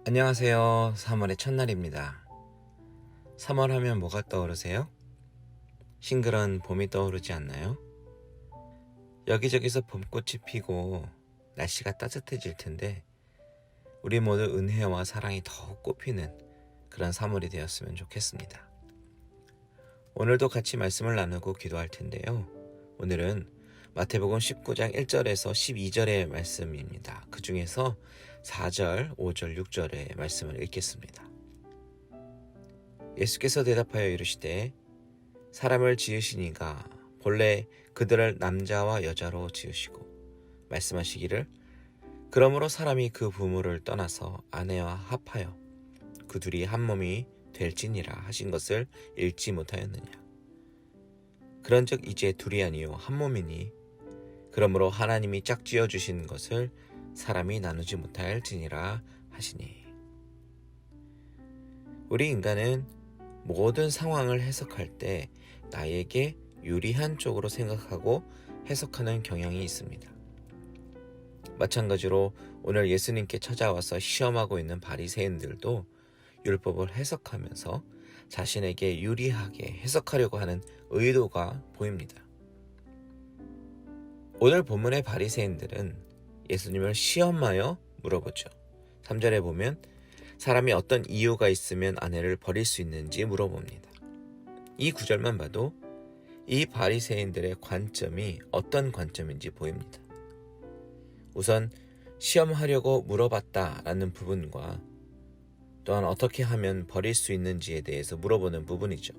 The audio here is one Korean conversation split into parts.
안녕하세요. 3월의 첫날입니다. 3월 하면 뭐가 떠오르세요? 싱그런 봄이 떠오르지 않나요? 여기저기서 봄꽃이 피고 날씨가 따뜻해질 텐데 우리 모두 은혜와 사랑이 더욱 꽃피는 그런 3월이 되었으면 좋겠습니다. 오늘도 같이 말씀을 나누고 기도할 텐데요. 오늘은 마태복음 19장 1절에서 12절의 말씀입니다. 그 중에서 4절, 5절, 6절의 말씀을 읽겠습니다. 예수께서 대답하여 이르시되 사람을 지으시니가 본래 그들을 남자와 여자로 지으시고 말씀하시기를 그러므로 사람이 그 부모를 떠나서 아내와 합하여 그 둘이 한 몸이 될지니라 하신 것을 읽지 못하였느냐. 그런즉 이제 둘이 아니요 한 몸이니 그러므로 하나님이 짝지어 주신 것을 사람이 나누지 못할지니라 하시니. 우리 인간은 모든 상황을 해석할 때 나에게 유리한 쪽으로 생각하고 해석하는 경향이 있습니다. 마찬가지로 오늘 예수님께 찾아와서 시험하고 있는 바리새인들도 율법을 해석하면서 자신에게 유리하게 해석하려고 하는 의도가 보입니다. 오늘 본문의 바리새인들은 예수님을 시험하여 물어보죠. 3절에 보면 사람이 어떤 이유가 있으면 아내를 버릴 수 있는지 물어봅니다. 이 구절만 봐도 이 바리새인들의 관점이 어떤 관점인지 보입니다. 우선 시험하려고 물어봤다라는 부분과 또한 어떻게 하면 버릴 수 있는지에 대해서 물어보는 부분이죠.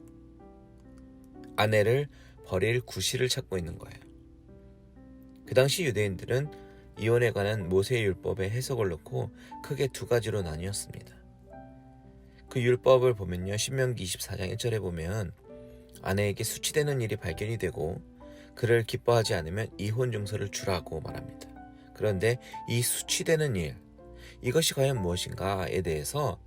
아내를 버릴 구실을 찾고 있는 거예요. 그 당시 유대인들은 이혼에 관한 모세율법의 해석을 놓고 크게 두 가지로 나뉘었습니다. 그 율법을 보면요, 신명기 24장 1절에 보면 아내에게 수치되는 일이 발견이 되고 그를 기뻐하지 않으면 이혼 증서를 주라고 말합니다. 그런데 이 수치되는 일, 이것이 과연 무엇인가에 대해서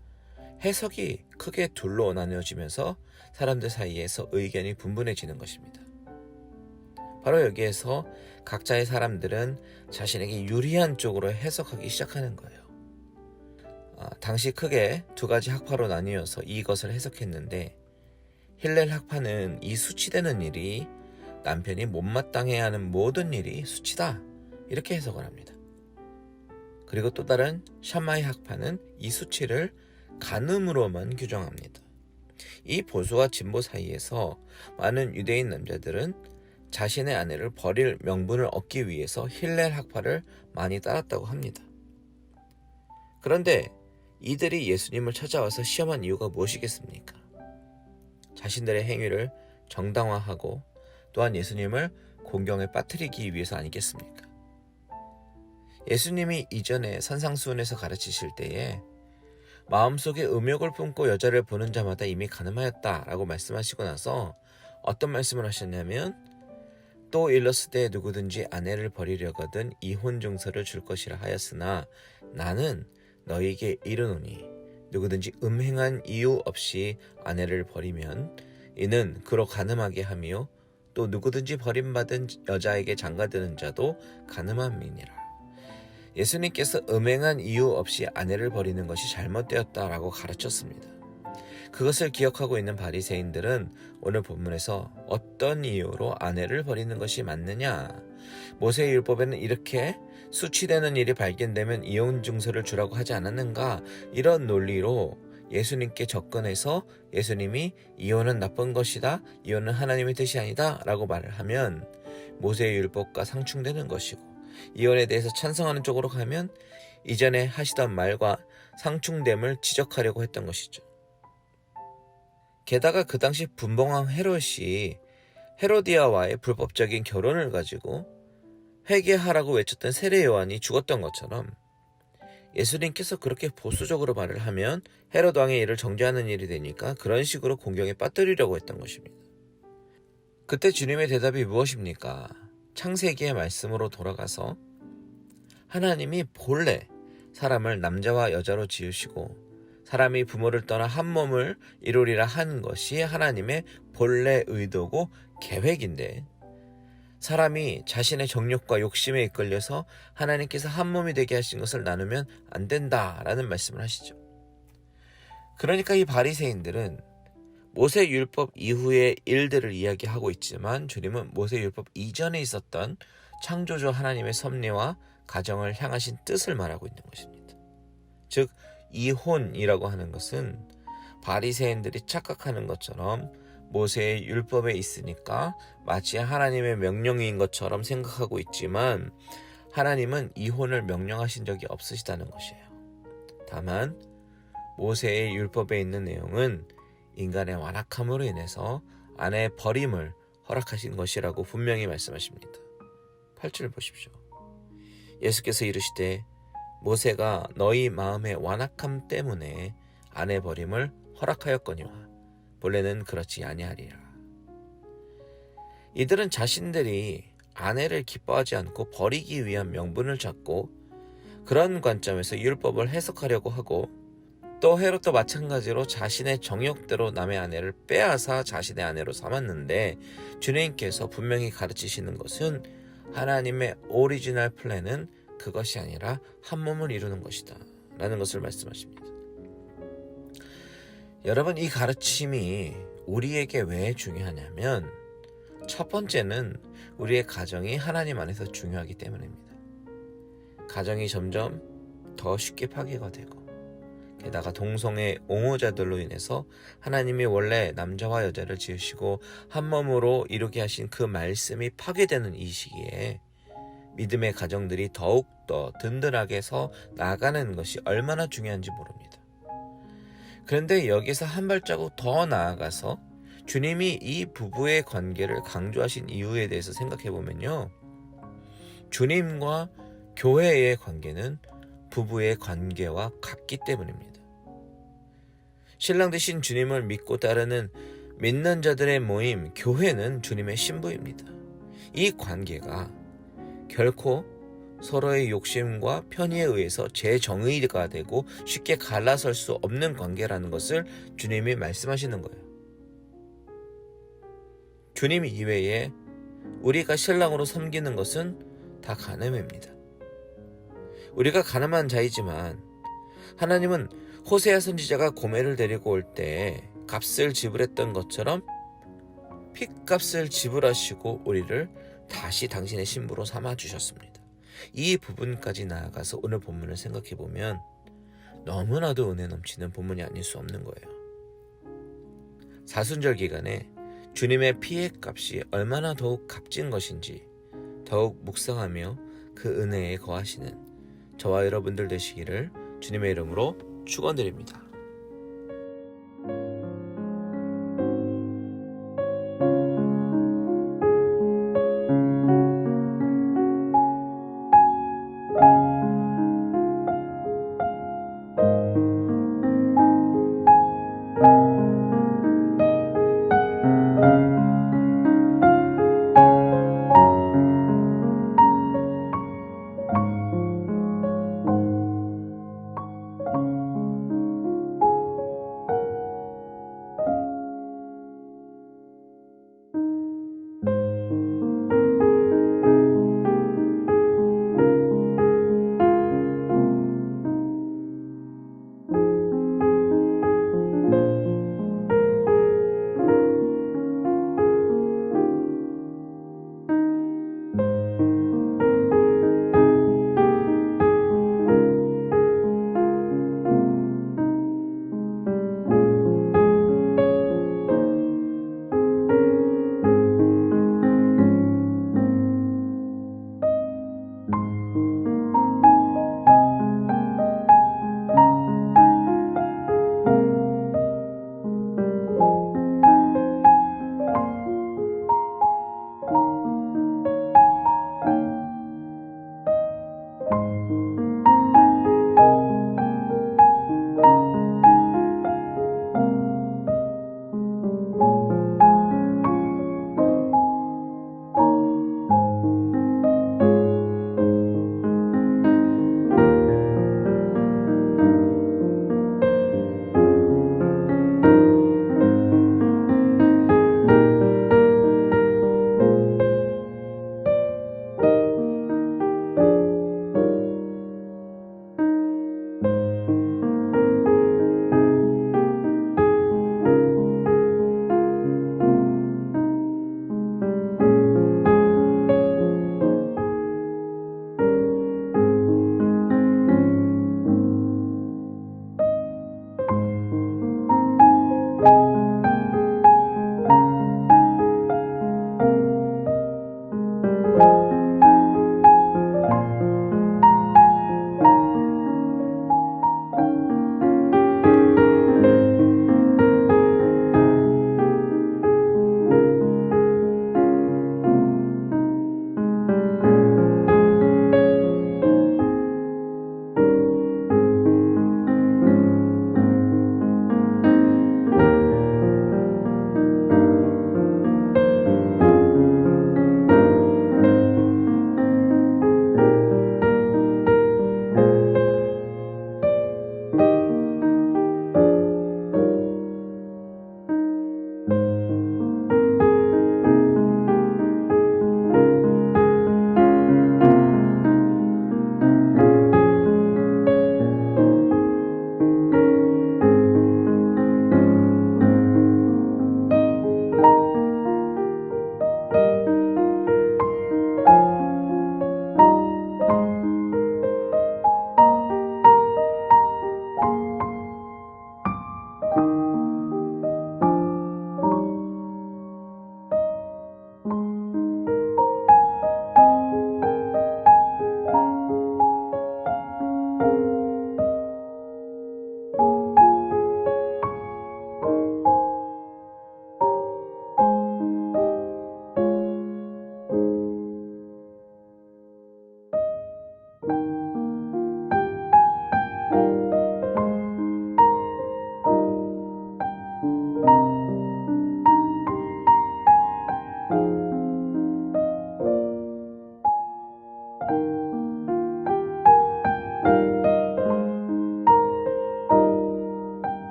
해석이 크게 둘로 나뉘어지면서 사람들 사이에서 의견이 분분해지는 것입니다. 바로 여기에서 각자의 사람들은 자신에게 유리한 쪽으로 해석하기 시작하는 거예요. 당시 크게 두 가지 학파로 나뉘어서 이것을 해석했는데 힐렐 학파는 이 수치되는 일이 남편이 못마땅해야 하는 모든 일이 수치다, 이렇게 해석을 합니다. 그리고 또 다른 샴마이 학파는 이 수치를 간음으로만 규정합니다. 이 보수와 진보 사이에서 많은 유대인 남자들은 자신의 아내를 버릴 명분을 얻기 위해서 힐렐 학파를 많이 따랐다고 합니다. 그런데 이들이 예수님을 찾아와서 시험한 이유가 무엇이겠습니까? 자신들의 행위를 정당화하고 또한 예수님을 공경에 빠뜨리기 위해서 아니겠습니까? 예수님이 이전에 산상수훈에서 가르치실 때에 마음속에 음욕을 품고 여자를 보는 자마다 이미 간음하였다라고 말씀하시고 나서 어떤 말씀을 하셨냐면 또 일렀으되 누구든지 아내를 버리려거든 이혼 증서를 줄 것이라 하였으나 나는 너희에게 이르노니 누구든지 음행한 이유 없이 아내를 버리면 이는 그로 간음하게 하며 또 누구든지 버림받은 여자에게 장가드는 자도 간음함이니라. 예수님께서 음행한 이유 없이 아내를 버리는 것이 잘못되었다라고 가르쳤습니다. 그것을 기억하고 있는 바리새인들은 오늘 본문에서 어떤 이유로 아내를 버리는 것이 맞느냐, 모세율법에는 이렇게 수치되는 일이 발견되면 이혼 증서를 주라고 하지 않았는가, 이런 논리로 예수님께 접근해서 예수님이 이혼은 나쁜 것이다, 이혼은 하나님의 뜻이 아니다 라고 말을 하면 모세율법과 상충되는 것이고, 이혼에 대해서 찬성하는 쪽으로 가면 이전에 하시던 말과 상충됨을 지적하려고 했던 것이죠. 게다가 그 당시 분봉왕 헤롯이 헤로디아와의 불법적인 결혼을 가지고 회개하라고 외쳤던 세례 요한이 죽었던 것처럼 예수님께서 그렇게 보수적으로 말을 하면 헤롯 왕의 일을 정죄하는 일이 되니까 그런 식으로 공경에 빠뜨리려고 했던 것입니다. 그때 주님의 대답이 무엇입니까? 창세기의 말씀으로 돌아가서 하나님이 본래 사람을 남자와 여자로 지으시고 사람이 부모를 떠나 한 몸을 이루리라 하는 것이 하나님의 본래 의도고 계획인데, 사람이 자신의 정욕과 욕심에 이끌려서 하나님께서 한 몸이 되게 하신 것을 나누면 안 된다라는 말씀을 하시죠. 그러니까 이 바리새인들은 모세 율법 이후의 일들을 이야기하고 있지만, 주님은 모세 율법 이전에 있었던 창조주 하나님의 섭리와 가정을 향하신 뜻을 말하고 있는 것입니다. 즉, 이혼이라고 하는 것은 바리새인들이 착각하는 것처럼 모세의 율법에 있으니까 마치 하나님의 명령인 것처럼 생각하고 있지만, 하나님은 이혼을 명령하신 적이 없으시다는 것이에요. 다만 모세의 율법에 있는 내용은 인간의 완악함으로 인해서 아내의 버림을 허락하신 것이라고 분명히 말씀하십니다. 8절 보십시오. 예수께서 이르시되 모세가 너희 마음의 완악함 때문에 아내 버림을 허락하였거니와 본래는 그렇지 아니하리라. 이들은 자신들이 아내를 기뻐하지 않고 버리기 위한 명분을 찾고, 그런 관점에서 율법을 해석하려고 하고, 또 헤롯도 마찬가지로 자신의 정욕대로 남의 아내를 빼앗아 자신의 아내로 삼았는데, 주님께서 분명히 가르치시는 것은 하나님의 오리지널 플랜은 그것이 아니라 한 몸을 이루는 것이다 라는 것을 말씀하십니다. 여러분, 이 가르침이 우리에게 왜 중요하냐면, 첫 번째는 우리의 가정이 하나님 안에서 중요하기 때문입니다. 가정이 점점 더 쉽게 파괴가 되고, 게다가 동성애 옹호자들로 인해서 하나님이 원래 남자와 여자를 지으시고 한 몸으로 이루게 하신 그 말씀이 파괴되는 이 시기에 믿음의 가정들이 더욱더 든든하게 서 나아가는 것이 얼마나 중요한지 모릅니다. 그런데 여기서 한 발자국 더 나아가서 주님이 이 부부의 관계를 강조하신 이유에 대해서 생각해 보면요, 주님과 교회의 관계는 부부의 관계와 같기 때문입니다. 신랑 되신 주님을 믿고 따르는 믿는 자들의 모임 교회는 주님의 신부입니다. 이 관계가 결코 서로의 욕심과 편의에 의해서 제정의가 되고 쉽게 갈라설 수 없는 관계라는 것을 주님이 말씀하시는 거예요. 주님 이외에 우리가 신랑으로 섬기는 것은 다 간음입니다. 우리가 가늠한 자이지만 하나님은 호세아 선지자가 고멜을 데리고 올 때 값을 지불했던 것처럼 핏값을 지불하시고 우리를 다시 당신의 신부로 삼아주셨습니다. 이 부분까지 나아가서 오늘 본문을 생각해보면 너무나도 은혜 넘치는 본문이 아닐 수 없는 거예요. 사순절 기간에 주님의 피의 값이 얼마나 더욱 값진 것인지 더욱 묵상하며 그 은혜에 거하시는 저와 여러분들 되시기를 주님의 이름으로 축원드립니다.